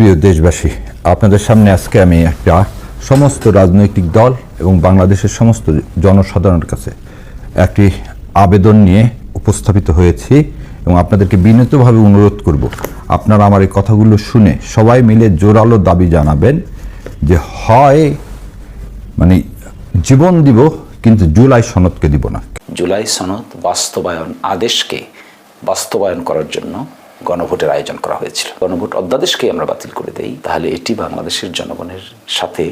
প্রিয় দেশবাসী, আপনাদের সামনে আজকে আমি একটা সমস্ত রাজনৈতিক দল এবং বাংলাদেশের সমস্ত জনসাধারণের কাছে একটি আবেদন নিয়ে উপস্থাপিত হয়েছি এবং আপনাদেরকে বিনীতভাবে অনুরোধ করব, আপনারা আমার এই কথাগুলো শুনে সবাই মিলে জোরালো দাবি জানাবেন যে হয় মানে জীবন দিব কিন্তু জুলাই সনদকে দিব না। জুলাই সনদ বাস্তবায়ন আদেশকে বাস্তবায়ন করার জন্য গণভোটের আয়োজন করা হয়েছিল। গণভোট অধ্যাদেশকে আমরা বাতিল করে দেই, তাহলে এটি বাংলাদেশের জনগণের সাথে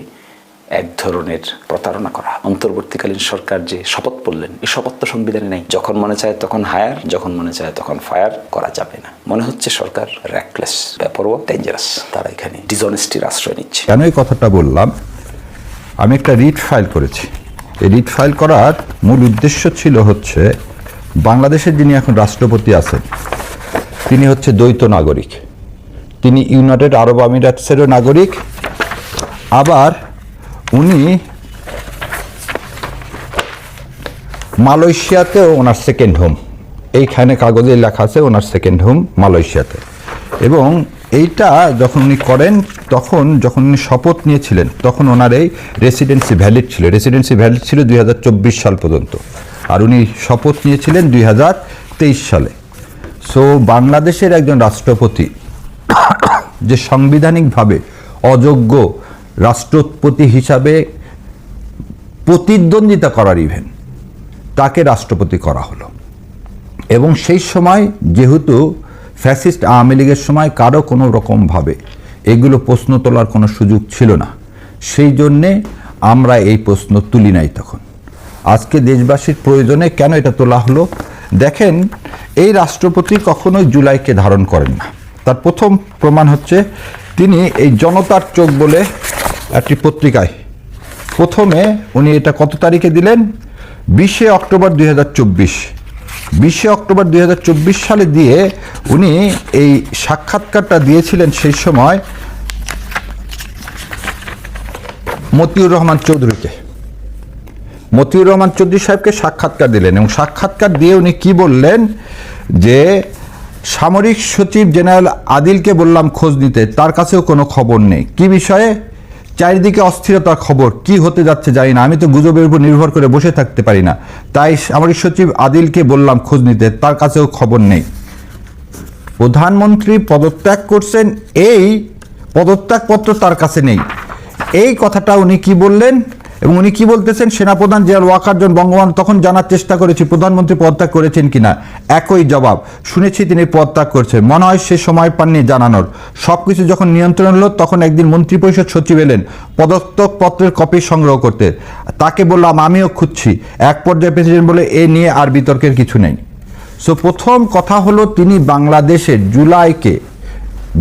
এক ধরনের প্রতারণা করা। অন্তর্বর্তীকালীন সরকার যে শপথ পড়লেন, এই শপথ তো সংবিধানে নেই। যখন মনে চায় তখন হায়ার, যখন মনে চায় তখন ফায়ার করা যাবে না। মনে হচ্ছে সরকার র্যাকলেস, বেপরোয়া, ডেঞ্জারাস। তারা এখানে ডিসঅনেস্টির আশ্রয় নিচ্ছে। কেন এই কথাটা বললাম? আমি একটা রিট ফাইল করেছি। এই রিট ফাইল করার মূল উদ্দেশ্য ছিল হচ্ছে বাংলাদেশের যিনি এখন রাষ্ট্রপতি আছেন তিনি হচ্ছে দ্বৈত নাগরিক। তিনি ইউনাইটেড আরব আমিরাতসেরও নাগরিক, আবার উনি মালয়েশিয়াতেও ওনার সেকেন্ড হোম। এইখানে কাগজে লেখা আছে ওনার সেকেন্ড হোম মালয়েশিয়াতে। এবং এইটা যখন উনি করেন, তখন যখন উনি শপথ নিয়েছিলেন তখন ওনার এই রেসিডেন্সি ভ্যালিড ছিল। রেসিডেন্সি ভ্যালিড ছিল 2024 সাল পর্যন্ত, আর উনি শপথ নিয়েছিলেন 2023 সালে। সো বাংলাদেশের একজন রাষ্ট্রপতি যে সাংবিধানিকভাবে অযোগ্য রাষ্ট্রপতি হিসাবে প্রতিদ্বন্দ্বিতা করার ইভেন তাকে রাষ্ট্রপতি করা হলো। এবং সেই সময় যেহেতু ফ্যাসিস্ট আওয়ামী লীগের সময় কারো কোনো রকমভাবে এগুলো প্রশ্ন তোলার কোনো সুযোগ ছিল না, সেই জন্যে আমরা এই প্রশ্ন তুলি নাই তখন। আজকে দেশবাসীর প্রয়োজনে কেন এটা তোলা হলো? দেখেন, এই রাষ্ট্রপতি কখনোই জুলাইকে ধারণ করেন না। তার প্রথম প্রমাণ হচ্ছে তিনি এই জনতার চোখ বলে একটি পত্রিকায় প্রথমে উনি এটা কত তারিখে দিলেন? 20 অক্টোবর 2024। 20 অক্টোবর 2024 সালে দিয়ে উনি এই সাক্ষাৎকারটা দিয়েছিলেন সেই সময় মতিউর রহমান চৌধুরীকে। মতিউর রহমান চৌধুরী সাহেবকে সাক্ষাৎকার দিলেন এবং সাক্ষাৎকার দিয়ে উনি কি বললেন যে সামরিক সচিব জেনারেল আদিলকে বললাম খোঁজ নিতে, তার কাছেও কোনো খবর নেই। কি বিষয়ে? চারিদিকে অস্থিরতার খবর, কি হতে যাচ্ছে জানি না, আমি তো গুজবের উপর নির্ভর করে বসে থাকতে পারি না, তাই সামরিক সচিব আদিলকে বললাম খোঁজ নিতে, তার কাছেও খবর নেই। প্রধানমন্ত্রী পদত্যাগ করছেন, এই পদত্যাগপত্র তার কাছে নেই। এই কথাটা উনি কি বললেন এবং উনি কি বলতেছেন? সেনাপ্রধান জেনারেল ওয়াকার জোন বঙ্গবন্ধু, তখন জানার চেষ্টা করেছি প্রধানমন্ত্রী পদত্যাগ করেছেন কিনা, একই জবাব, শুনেছি তিনি পদত্যাগ করছেন। মনে হয় সে সময় পাননি জানানোর। সবকিছু যখন নিয়ন্ত্রণ হলো তখন একদিন মন্ত্রিপরিষদ সচিব এলেন পদত্যাগ পত্রের কপি সংগ্রহ করতে, তাকে বললাম আমিও খুঁজছি। এক পর্যায়ে প্রেসিডেন্ট বলে এ নিয়ে আর বিতর্কের কিছু নেই। সো প্রথম কথা হলো তিনি বাংলাদেশের জুলাইকে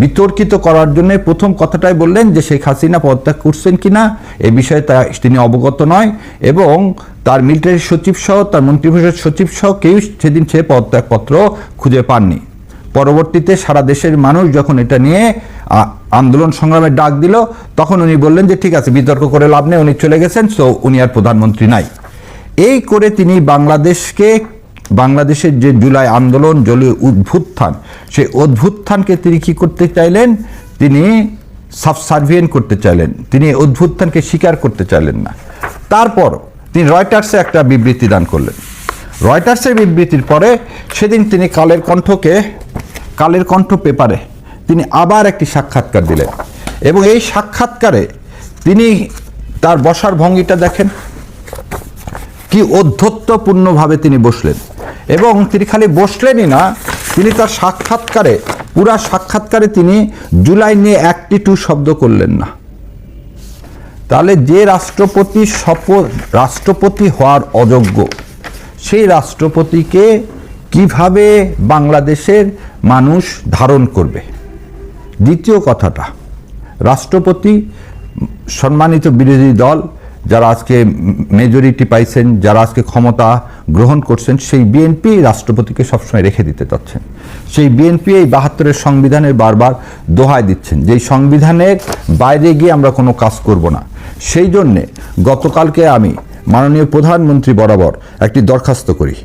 বিতর্কিত করার জন্য প্রথম কথাটাই বললেন যে শেখ হাসিনা পদত্যাগ করছেন কিনা এ বিষয়ে তিনি অবগত নয়, এবং তার মিলিটারি সচিব সহ তার মন্ত্রিপরিষদ সচিব সহ কেউ সেদিন সে পদত্যাগপত্র খুঁজে পাননি। পরবর্তীতে সারা দেশের মানুষ যখন এটা নিয়ে আন্দোলন সংগ্রামের ডাক দিল তখন উনি বললেন যে ঠিক আছে, বিতর্ক করে লাভ নেই, উনি চলে গেছেন, সো উনি আর প্রধানমন্ত্রী নাই। এই করে তিনি বাংলাদেশের যে জুলাই আন্দোলন, জলীয় উদ্ভুত্থান, সেই উদ্ভুত্থানকে তিনি কি করতে চাইলেন? তিনি সাবসার্ভিয়েন্ট করতে চাইলেন, তিনি উদ্ভুত্থানকে স্বীকার করতে চাইলেন না। তারপর তিনি রয়টার্সে একটা বিবৃতি দান করলেন। রয়টার্সের বিবৃতির পরে সেদিন তিনি কালের কণ্ঠ পেপারে তিনি আবার একটি সাক্ষাৎকার দিলেন এবং এই সাক্ষাৎকারে তিনি তার বসার ভঙ্গিটা দেখেন, কি অধ্যত্বপূর্ণভাবে তিনি বসলেন। এবং তিনি খালি বসলেনই না, তিনি তার পুরা সাক্ষাৎকারে তিনি জুলাই নিয়ে একটি টু শব্দ করলেন না। তাহলে যে রাষ্ট্রপতি হওয়ার অযোগ্য, সেই রাষ্ট্রপতিকে কিভাবে বাংলাদেশের মানুষ ধারণ করবে? দ্বিতীয় কথাটা, রাষ্ট্রপতি সম্মানিত বিরোধী দল যারা আজকে মেজরিটি পাইছেন, যারা আজকে ক্ষমতা গ্রহণ করছেন, সেই বিএনপি রাষ্ট্রপতিকে সবসময় রেখে দিতে চাচ্ছেন। সেই বিএনপি এই 72-এর সংবিধানের বারবার দোহাই দিচ্ছেন যে এই সংবিধানের বাইরে গিয়ে আমরা কোনো কাজ করব না। সেই জন্যে গতকালকে আমি মাননীয় প্রধানমন্ত্রী বরাবর একটি দরখাস্ত করি।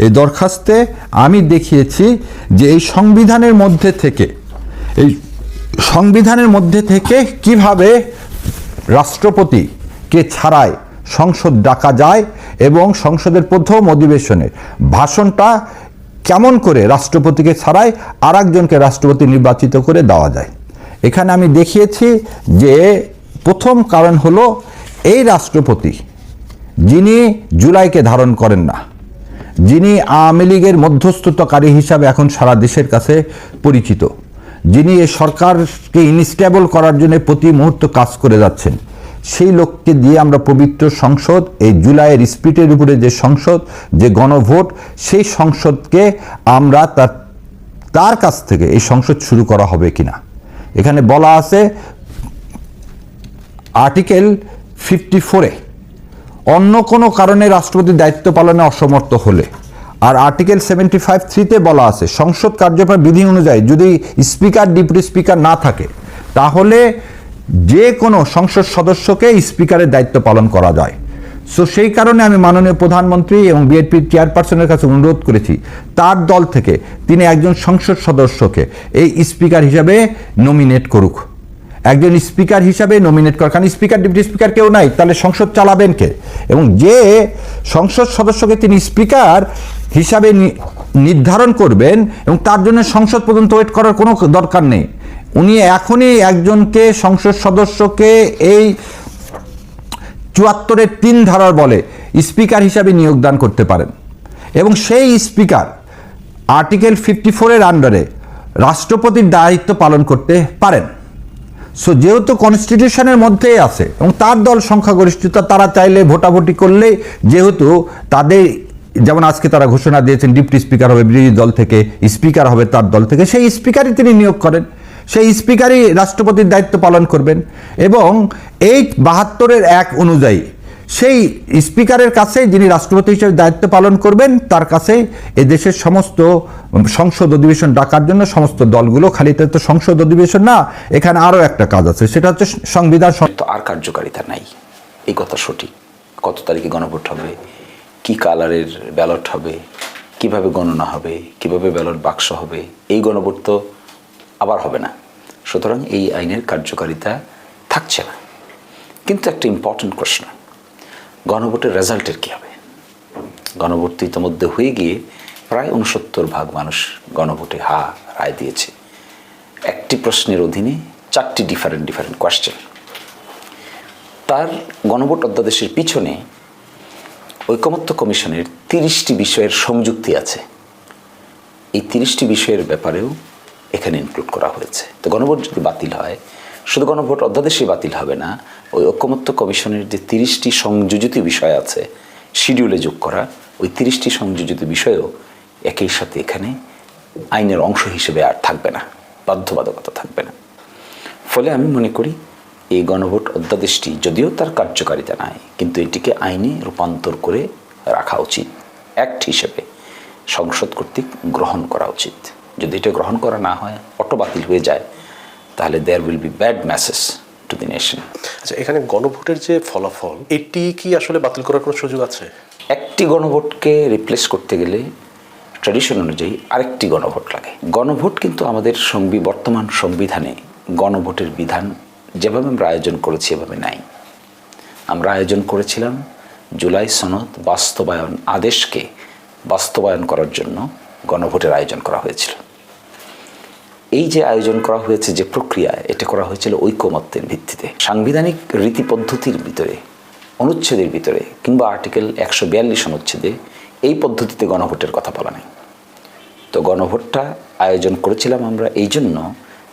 এই দরখাস্তে আমি দেখিয়েছি যে এই সংবিধানের মধ্যে থেকে এই সংবিধানের মধ্যে থেকে কিভাবে রাষ্ট্রপতিকে ছাড়াই সংসদ ডাকা যায় এবং সংসদের প্রথম অধিবেশনে ভাষণটা কেমন করে রাষ্ট্রপতিকে ছাড়াই আর একজনকে রাষ্ট্রপতি নির্বাচিত করে দেওয়া যায়। এখানে আমি দেখিয়েছি যে প্রথম কারণ হলো এই রাষ্ট্রপতি যিনি জুলাইকে ধারণ করেন না, যিনি আওয়ামী লীগের মধ্যস্থতাকারী হিসাবে এখন সারা দেশের কাছে পরিচিত, যিনি এই সরকারকে ইনস্টেবল করার জন্য প্রতি মুহূর্ত কাজ করে যাচ্ছেন, সেই লোককে দিয়ে আমরা পবিত্র সংসদ, এই জুলাইয়ের স্পিরিটের উপরে যে সংসদ, যে গণভোট, সেই সংসদকে আমরা তার কাছ থেকে এই সংসদ শুরু করা হবে কিনা। এখানে বলা আছে আর্টিকেল 54-এ অন্য কোনো কারণে রাষ্ট্রপতির দায়িত্ব পালনে অসমর্থ হলে, আর আর্টিকেল 75(3)তে বলা আছে সংসদ কার্যক্রম বিধি অনুযায়ী যদি স্পিকার ডেপুটি স্পিকার না থাকে তাহলে যে কোনো সংসদ সদস্যকে স্পিকারের দায়িত্ব পালন করা যায়। সো সেই কারণে আমি মাননীয় প্রধানমন্ত্রী এবং বিএনপির চেয়ারপারসনের কাছে অনুরোধ করেছি তার দল থেকে তিনি একজন সংসদ সদস্যকে এই স্পিকার হিসাবে নমিনেট করুক, একজন স্পিকার হিসাবে নমিনেট করা। কারণ স্পিকার ডেপুটি স্পিকার কেউ নাই, তাহলে সংসদ চালাবেন কে? এবং যে সংসদ সদস্যকে তিনি স্পিকার হিসাবে নির্ধারণ করবেন এবং তার জন্য সংসদ পর্যন্ত ওয়েট করার কোনো দরকার নেই, উনি এখনই একজনকে সংসদ সদস্যকে এই 74-এর 3 ধারার বলে স্পিকার হিসাবে নিয়োগদান করতে পারেন এবং সেই স্পিকার আর্টিকেল 54-এর আন্ডারে রাষ্ট্রপতির দায়িত্ব পালন করতে পারেন। সো যেহেতু কনস্টিটিউশনের মধ্যেই আছে এবং তার দল সংখ্যাগরিষ্ঠতা, তারা চাইলে ভোটাভুটি করলেই, যেহেতু তাদের যেমন আজকে তারা ঘোষণা দিয়েছেন ডেপুটি স্পিকার হবে বিরোধী দল থেকে, স্পিকার হবে তার দল থেকে, সেই স্পিকারই তিনি নিয়োগ করেন, সেই স্পিকারই রাষ্ট্রপতির দায়িত্ব পালন করবেন এবং এই 72-এর 1 অনুযায়ী সেই স্পিকারের কাছে যিনি রাষ্ট্রপতি হিসেবে দায়িত্ব পালন করবেন তার কাছে এদেশের সমস্ত সংসদ অধিবেশন ডাকার জন্য সমস্ত দলগুলো, খালি তো সংসদ অধিবেশন না, এখানে আরও একটা কাজ আছে, সেটা হচ্ছে সংবিধান। তো আর কার্যকারিতা নাই, এই কথা সঠিক। কত তারিখে গণভোট হবে, কি কালারের ব্যালট হবে, কিভাবে গণনা হবে, কিভাবে ব্যালট বাক্স হবে, এই গণভোট তো আবার হবে না। সুতরাং এই আইনের কার্যকারিতা থাকছে না। কিন্তু একটা ইম্পর্টেন্ট প্রশ্ন, গণভোটের রেজাল্টের কী হবে? গণভোট তো ইতিমধ্যে হয়ে গিয়ে প্রায় 69% মানুষ গণভোটে রায় দিয়েছে। একটি প্রশ্নের অধীনে 4টি ডিফারেন্ট কোয়েশ্চেন। তার গণভোট অধ্যাদেশের পিছনে ঐকমত্য কমিশনের 30টি বিষয়ের সংযুক্তি আছে। এই 30টি বিষয়ের ব্যাপারেও এখানে ইনক্লুড করা হয়েছে। তো গণভোট যদি বাতিল হয়, শুধু গণভোট অধ্যাদেশই বাতিল হবে না, ওই ঐকমত্য কমিশনের যে 30টি সংযোজিত বিষয় আছে শিডিউলে যোগ করা, ওই 30টি সংযোজিত বিষয়ও একই সাথে এখানে আইনের অংশ হিসেবে আর থাকবে না, বাধ্যবাধকতা থাকবে না। ফলে আমি মনে করি এই গণভোট অধ্যাদেশটি যদিও তার কার্যকারিতা নাই, কিন্তু এটিকে আইনে রূপান্তর করে রাখা উচিত, অ্যাক্ট হিসেবে সংসদ কর্তৃক গ্রহণ করা উচিত। যদি এটা গ্রহণ করা না হয়, অটো বাতিল হয়ে যায়, তাহলে there will be bad message to the nation. আচ্ছা, এখানে গণভোটের যে ফলাফল, এটি কি আসলে বাতিল করার কোনো সুযোগ আছে? একটি গণভোটকে রিপ্লেস করতে গেলে ট্র্যাডিশন অনুযায়ী আরেকটি গণভোট লাগে। গণভোট কিন্তু আমাদের বর্তমান সংবিধানে গণভোটের বিধান যেভাবে আমরা আয়োজন করেছি এভাবে নাই। আমরা আয়োজন করেছিলাম জুলাই সনদ বাস্তবায়ন আদেশকে বাস্তবায়ন করার জন্য গণভোটের আয়োজন করা হয়েছিল। এই যে আয়োজন করা হয়েছে, যে প্রক্রিয়া, এটা করা হয়েছিল ঐকমত্যের ভিত্তিতে। সাংবিধানিক রীতি পদ্ধতির ভিতরে, অনুচ্ছেদের ভিতরে কিংবা আর্টিকেল 142 অনুচ্ছেদে এই পদ্ধতিতে গণভোটের কথা বলা নেই। তো গণভোটটা আয়োজন করেছিলাম আমরা এই জন্য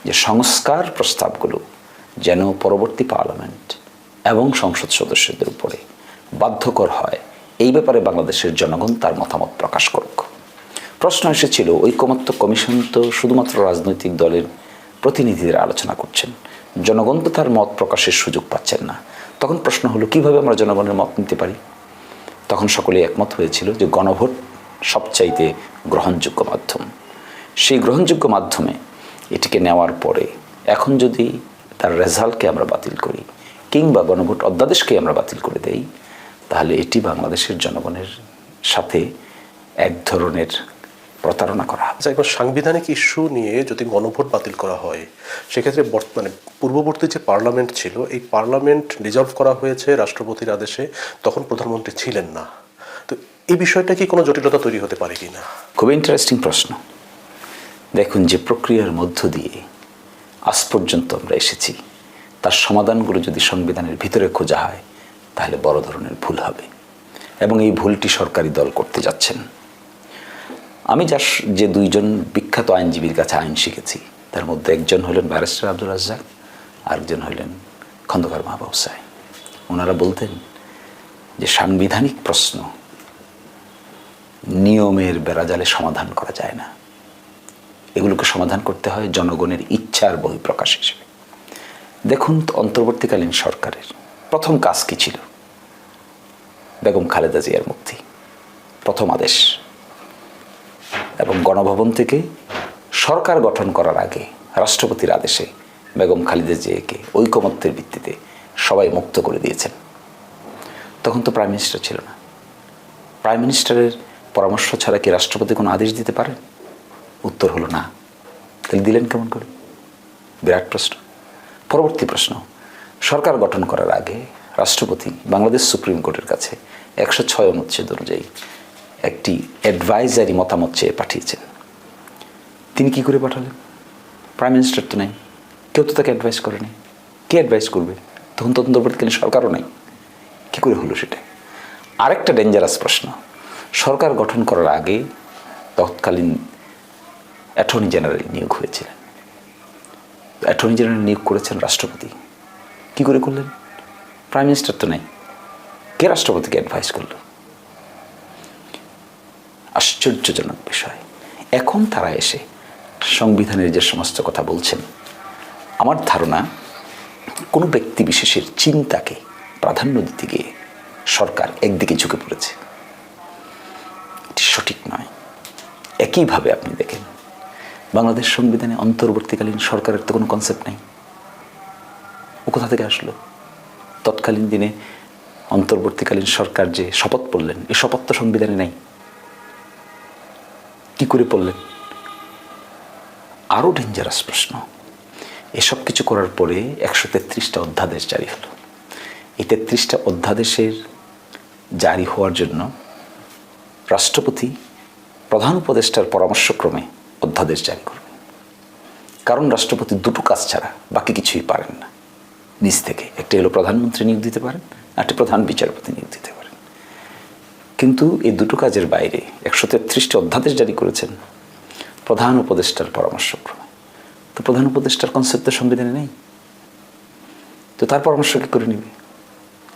যে সংস্কার প্রস্তাবগুলো যেন পরবর্তী পার্লামেন্ট এবং সংসদ সদস্যদের উপরে বাধ্যকর হয়, এই ব্যাপারে বাংলাদেশের জনগণ তার মতামত প্রকাশ করুক। প্রশ্ন এসেছিল ঐকমত্য কমিশন তো শুধুমাত্র রাজনৈতিক দলের প্রতিনিধিদের আলোচনা করছেন, জনগণ তো তার মত প্রকাশের সুযোগ পাচ্ছেন না। তখন প্রশ্ন হলো কিভাবে আমরা জনগণের মত নিতে পারি? তখন সকলেই একমত হয়েছিল যে গণভোট সবচাইতে গ্রহণযোগ্য মাধ্যম। সেই গ্রহণযোগ্য মাধ্যমে এটিকে নেওয়ার পরে এখন যদি তার রেজাল্টকে আমরা বাতিল করি কিংবা গণভোট অধ্যাদেশকে আমরা বাতিল করে দেই, তাহলে এটি বাংলাদেশের জনগণের সাথে এক ধরনের প্রতারণা করা হবে। আচ্ছা, একবার সাংবিধানিক ইস্যু নিয়ে যদি গণভোট বাতিল করা হয় সেক্ষেত্রে মানে পূর্ববর্তী যে পার্লামেন্ট ছিল এই পার্লামেন্ট ডিজলভ করা হয়েছে রাষ্ট্রপতির আদেশে, তখন প্রধানমন্ত্রী ছিলেন না। তো এই বিষয়টা কি কোনো জটিলতা তৈরি হতে পারে কি না? খুব ইন্টারেস্টিং প্রশ্ন। দেখুন, যে প্রক্রিয়ার মধ্য দিয়ে আজ পর্যন্ত আমরা এসেছি তার সমাধানগুলো যদি সংবিধানের ভিতরে খোঁজা হয় তাহলে বড় ধরনের ভুল হবে, এবং এই ভুলটি সরকারি দল করতে যাচ্ছেন। আমি যে দুইজন বিখ্যাত আইনজীবীর কাছে আইন শিখেছি তার মধ্যে একজন হলেন ব্যারিস্টার আব্দুর রাজ্জাক, আরেকজন হলেন খন্দকার মাহবুব হোসাইন। ওনারা বলতেন যে সাংবিধানিক প্রশ্ন নিয়মের বেড়াজালে সমাধান করা যায় না, এগুলোকে সমাধান করতে হয় জনগণের ইচ্ছার বহিঃপ্রকাশ হিসেবে। দেখুন, অন্তর্বর্তীকালীন সরকারের প্রথম কাজ কি ছিল? বেগম খালেদা জিয়ার মুক্তি, প্রথম আদেশ। এবং গণভবন থেকে সরকার গঠন করার আগে রাষ্ট্রপতির আদেশে বেগম খালেদা জিয়াকে ঐকমত্যের ভিত্তিতে সবাই মুক্ত করে দিয়েছেন। তখন তো প্রাইম মিনিস্টার ছিল না। প্রাইম মিনিস্টারের পরামর্শ ছাড়া কি রাষ্ট্রপতি কোনো আদেশ দিতে পারেন? উত্তর হলো না। তাহলে দিলেন কেমন করে? বিরাট প্রশ্ন। পরবর্তী প্রশ্ন, সরকার গঠন করার আগে রাষ্ট্রপতি বাংলাদেশ সুপ্রিম কোর্টের কাছে 106 অনুচ্ছেদ অনুযায়ী একটি অ্যাডভাইজারি মতামত চেয়ে পাঠিয়েছেন। তিনি কি করে পাঠালেন? প্রাইম মিনিস্টার তো নাই, কেউ তো তাকে অ্যাডভাইস করেনি। কে অ্যাডভাইস করবে? তখন তো অন্তর্বর্তীকালীন সরকারও নাই। কী করে হলো সেটা? আরেকটা ডেঞ্জারাস প্রশ্ন, সরকার গঠন করার আগে তৎকালীন অ্যাটর্নি জেনারেল নিয়োগ হয়েছিলেন। অ্যাটর্নি জেনারেল নিয়োগ করেছেন রাষ্ট্রপতি। কি করে করলেন? প্রাইম মিনিস্টার তো নেই, কে রাষ্ট্রপতিকে অ্যাডভাইস করলো? আশ্চর্যজনক বিষয়। এখন তারা এসে সংবিধানের যে সমস্ত কথা বলছেন, আমার ধারণা কোনো ব্যক্তি বিশেষের চিন্তাকে প্রাধান্য দিতে গিয়ে সরকার একদিকে ঝুঁকে পড়েছে। এটি সঠিক নয়। একইভাবে আপনি দেখেন, বাংলাদেশ সংবিধানে অন্তর্বর্তীকালীন সরকারের তো কোনো কনসেপ্ট নেই। ও কোথা থেকে আসলো? তৎকালীন দিনে অন্তর্বর্তীকালীন সরকার যে শপথ পড়লেন, এই শপথ তো সংবিধানে নেই। কি করে পড়লেন? আরও ডেঞ্জারাস প্রশ্ন, এসব কিছু করার পরে 133টা অধ্যাদেশ জারি হলো। এই 33টা অধ্যাদেশের জারি হওয়ার জন্য রাষ্ট্রপতি প্রধান উপদেষ্টার পরামর্শক্রমে অধ্যাদেশ জারি করবে। কারণ রাষ্ট্রপতি দুটো কাজ ছাড়া বাকি কিছুই পারেন না নিজ থেকে। একটি হলো প্রধানমন্ত্রী নিয়োগ দিতে পারেন, একটি প্রধান বিচারপতি নিয়োগ দিতে পারেন। কিন্তু এই দুটো কাজের বাইরে 133টি অধ্যাদেশ জারি করেছেন প্রধান উপদেষ্টার পরামর্শক্রমে। তো প্রধান উপদেষ্টার কনসেপ্ট সংবিধানে নেই, তো তার পরামর্শ কী করে নেবে?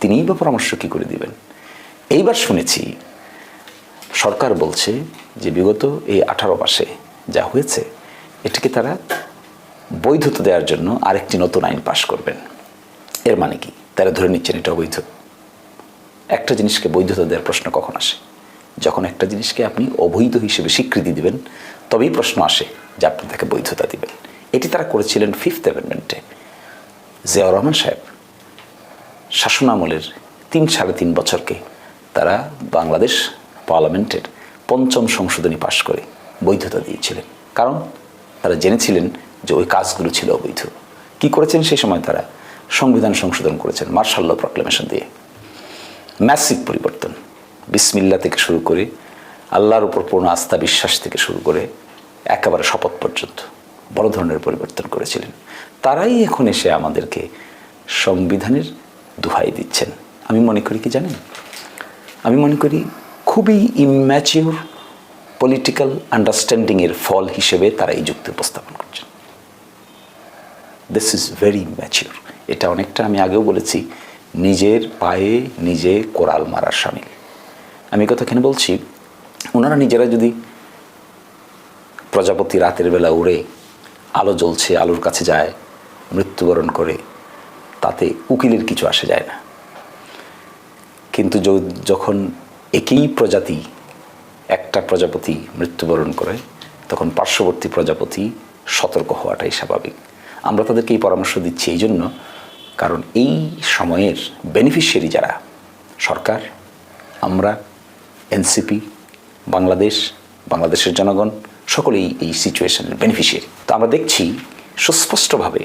তিনিই বা পরামর্শ কী করে দিবেন? এইবার শুনেছি সরকার বলছে যে বিগত এই 18 মাসে যা হয়েছে এটিকে তারা বৈধতা দেওয়ার জন্য আরেকটি নতুন আইন পাশ করবেন। এর মানে কি? তারা ধরে নিচ্ছেন এটা অবৈধ। একটা জিনিসকে বৈধতা দেওয়ার প্রশ্ন কখন আসে? যখন একটা জিনিসকে আপনি অবৈধ হিসেবে স্বীকৃতি দিবেন, তবেই প্রশ্ন আসে যে আপনি তাকে বৈধতা দিবেন। এটি তারা করেছিলেন 5th অ্যামেন্ডমেন্টে। জিয়াউর রহমান সাহেব শাসনামলের 3-3.5 বছরকে তারা বাংলাদেশ পার্লামেন্টের 5ম সংশোধনী পাশ করে বৈধতা দিয়েছিলেন। কারণ তারা জেনেছিলেন যে ওই কাজগুলো ছিল অবৈধ। কি করেছেন সেই সময়? তারা সংবিধান সংশোধন করেছেন মার্শাল ল প্রক্লেমেশন দিয়ে। ম্যাসিভ পরিবর্তন, বিসমিল্লাহ থেকে শুরু করে আল্লাহর উপর পূর্ণ আস্থা বিশ্বাস থেকে শুরু করে একেবারে শপথ পর্যন্ত বড় ধরনের পরিবর্তন করেছিলেন। তারাই এখন এসে আমাদেরকে সংবিধানের দোহাই দিচ্ছেন। আমি মনে করি কি জানেন? আমি মনে করি খুবই ইম্যাচিউর পলিটিক্যাল আন্ডারস্ট্যান্ডিংয়ের ফল হিসেবে তারা এই যুক্তি উপস্থাপন করছেন। This is very mature. এটা অনেকটা, আমি আগেও বলেছি, নিজের পায়ে নিজে কোরাল মারার সামিল। আমি কথা কেন বলছি? ওনারা নিজেরা যদি প্রজাপতি রাতের বেলা উড়ে আলো জ্বলছে আলোর কাছে যায়, মৃত্যুবরণ করে, তাতে উকিলের কিছু আসে যায় না। কিন্তু যখন একই প্রজাতি, একটা প্রজাপতি মৃত্যুবরণ করে, তখন পার্শ্ববর্তী প্রজাপতি সতর্ক হওয়াটাই স্বাভাবিক। আমরা তাদেরকে এই পরামর্শ দিচ্ছি এই জন্য, কারণ এই সময়ের বেনিফিশিয়ারি যারা, সরকার, আমরা, এনসিপি, বাংলাদেশ, বাংলাদেশের জনগণ সকলেই এই সিচুয়েশনের বেনিফিশিয়ারি। তো আমরা দেখছি সুস্পষ্টভাবে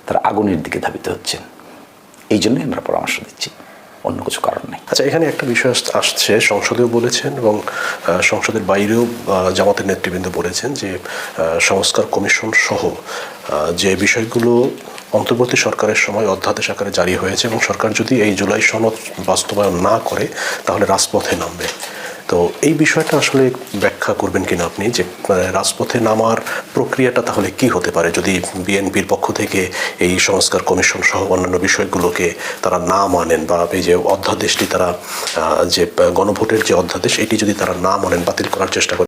তারা আগুনের দিকে ধাবিত হচ্ছেন। এই জন্যই আমরা পরামর্শ দিচ্ছি, অন্য কিছু কারণ নেই। আচ্ছা, এখানে একটা বিষয় আসছে, সংসদেও বলেছেন এবং সংসদের বাইরেও জামাতের নেতৃবৃন্দ বলেছেন যে সংস্কার কমিশন সহ যে বিষয়গুলো অন্তর্বর্তী সরকারের সময় অধ্যাদেশ আকারে জারি হয়েছে এবং সরকার যদি এই জুলাই সনদ বাস্তবায়ন না করে তাহলে রাজপথে নামবে। তো এই বিষয়টা আসলে ব্যাখ্যা করবেন কিনা আপনি, যে রাজপথে নামার প্রক্রিয়াটা তাহলে কি হতে পারে যদি বিএনপির পক্ষ থেকে এই সংস্কার কমিশন সহ অন্যান্য বিষয়গুলোকে তারা না মানেন, বা এই যে অধ্যাদেশটি তারা যে গণভোটের যে অধ্যাদেশ এটি যদি তারা না মানেন, বাতিল করার চেষ্টা করেন?